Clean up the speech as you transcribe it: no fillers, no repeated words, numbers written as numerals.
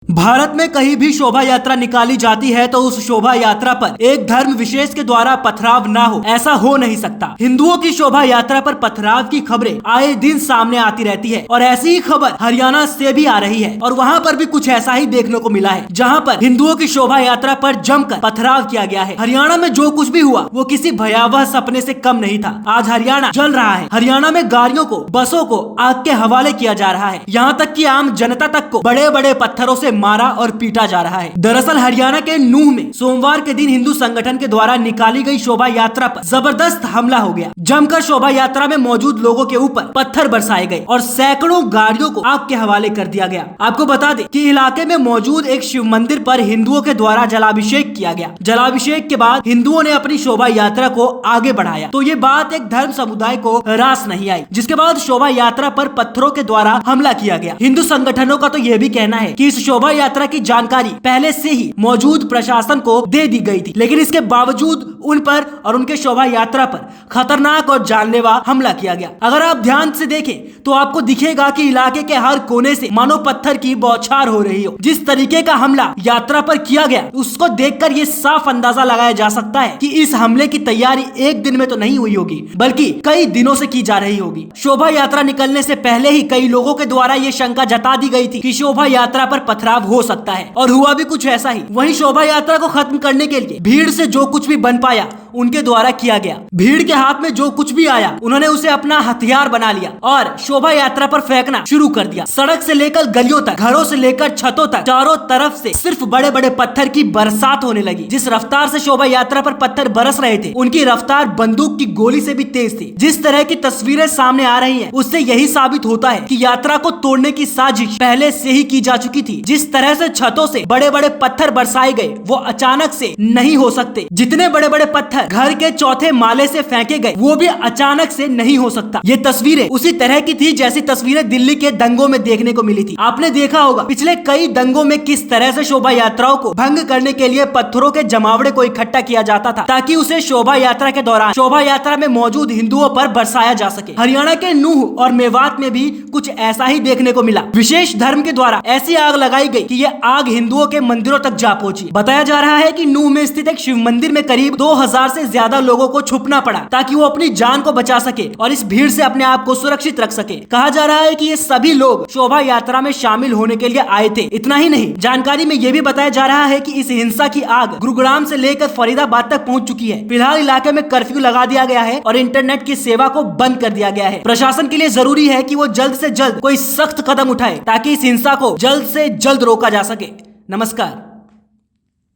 भारत में कहीं भी शोभा यात्रा निकाली जाती है तो उस शोभा यात्रा पर एक धर्म विशेष के द्वारा पथराव ना हो, ऐसा हो नहीं सकता। हिंदुओं की शोभा यात्रा पर पथराव की खबरें आए दिन सामने आती रहती है और ऐसी ही खबर हरियाणा से भी आ रही है और वहाँ पर भी कुछ ऐसा ही देखने को मिला है, जहाँ पर हिंदुओं की शोभा यात्रा पर जमकर पथराव किया गया है। हरियाणा में जो कुछ भी हुआ वो किसी भयावह सपने से कम नहीं था। आज हरियाणा जल रहा है। हरियाणा में गाड़ियों को, बसों को आग के हवाले किया जा रहा है। यहाँ तक कि आम जनता तक को बड़े बड़े पत्थरों से मारा और पीटा जा रहा है। दरअसल हरियाणा के नूह में सोमवार के दिन हिंदू संगठन के द्वारा निकाली गई शोभा यात्रा पर जबरदस्त हमला हो गया। जमकर शोभा यात्रा में मौजूद लोगों के ऊपर पत्थर बरसाए गए और सैकड़ों गाड़ियों को आग के हवाले कर दिया गया। आपको बता दें कि इलाके में मौजूद एक शिव मंदिर पर हिंदुओं के द्वारा जलाभिषेक किया गया। जलाभिषेक के बाद हिंदुओं ने अपनी शोभा यात्रा को आगे बढ़ाया तो ये बात एक धर्म समुदाय को रास नहीं आई, जिसके बाद शोभा यात्रा पर पत्थरों के द्वारा हमला किया गया। हिंदू संगठनों का तो यह भी कहना है कि इस शोभा यात्रा की जानकारी पहले से ही मौजूद प्रशासन को दे दी गई थी, लेकिन इसके बावजूद उन पर और उनके शोभा यात्रा पर खतरनाक और जानलेवा हमला किया गया। अगर आप ध्यान से देखें तो आपको दिखेगा कि इलाके के हर कोने से मानो पत्थर की बौछार हो रही हो। जिस तरीके का हमला यात्रा पर किया गया उसको देखकर ये साफ अंदाजा लगाया जा सकता है कि इस हमले की तैयारी एक दिन में तो नहीं हुई होगी, बल्कि कई दिनों से की जा रही होगी। शोभा यात्रा निकलने से पहले ही कई लोगों के द्वारा ये शंका जता दी गई थी कि शोभा यात्रा पर पथराव हो सकता है और हुआ भी कुछ ऐसा ही। वहीं शोभा यात्रा को खत्म करने के लिए भीड़ से जो कुछ भी बन पाया उनके द्वारा किया गया। भीड़ के हाथ में जो कुछ भी आया उन्होंने उसे अपना हथियार बना लिया और शोभा यात्रा पर फेंकना शुरू कर दिया। सड़क से लेकर गलियों तक, घरों से लेकर छतों तक, चारों तरफ से सिर्फ बड़े बड़े पत्थर की बरसात होने लगी। जिस रफ्तार से शोभा यात्रा पर पत्थर बरस रहे थे उनकी रफ्तार बंदूक की गोली से भी तेज थी। जिस तरह की तस्वीरें सामने आ रही है उससे यही साबित होता है कि यात्रा को तोड़ने की साजिश पहले से ही की जा चुकी थी। जिस तरह से छतों से बड़े बड़े पत्थर बरसाए गए वो अचानक से नहीं हो सकते। जितने बड़े बड़े पत्थर घर के चौथे माले से फेंके गए वो भी अचानक से नहीं हो सकता। ये तस्वीरें उसी तरह की थी जैसी तस्वीरें दिल्ली के दंगों में देखने को मिली थी। आपने देखा होगा पिछले कई दंगों में किस तरह से शोभा यात्राओं को भंग करने के लिए पत्थरों के जमावड़े को इकट्ठा किया जाता था ताकि उसे शोभा यात्रा के दौरान शोभा यात्रा में मौजूद हिंदुओं पर बरसाया जा सके। हरियाणा के नूह और मेवात में भी कुछ ऐसा ही देखने को मिला। विशेष धर्म के द्वारा ऐसी आग लगाई गई कि ये आग हिंदुओं के मंदिरों तक जा पहुंची। बताया जा रहा है कि नूह में स्थित एक शिव मंदिर में करीब 2000 से ज्यादा लोगों को छुपना पड़ा ताकि वो अपनी जान को बचा सके और इस भीड़ से अपने आप को सुरक्षित रख सके। कहा जा रहा है कि ये सभी लोग शोभा यात्रा में शामिल होने के लिए आए थे। इतना ही नहीं, जानकारी में ये भी बताया जा रहा है कि इस हिंसा की आग गुरुग्राम से लेकर फरीदाबाद तक पहुंच चुकी है। फिलहाल इलाके में कर्फ्यू लगा दिया गया है और इंटरनेट की सेवा को बंद कर दिया गया है। प्रशासन के लिए जरूरी है कि वो जल्द से जल्द कोई सख्त कदम उठाए ताकि इस हिंसा को जल्द से जल्द रोका जा सके। नमस्कार।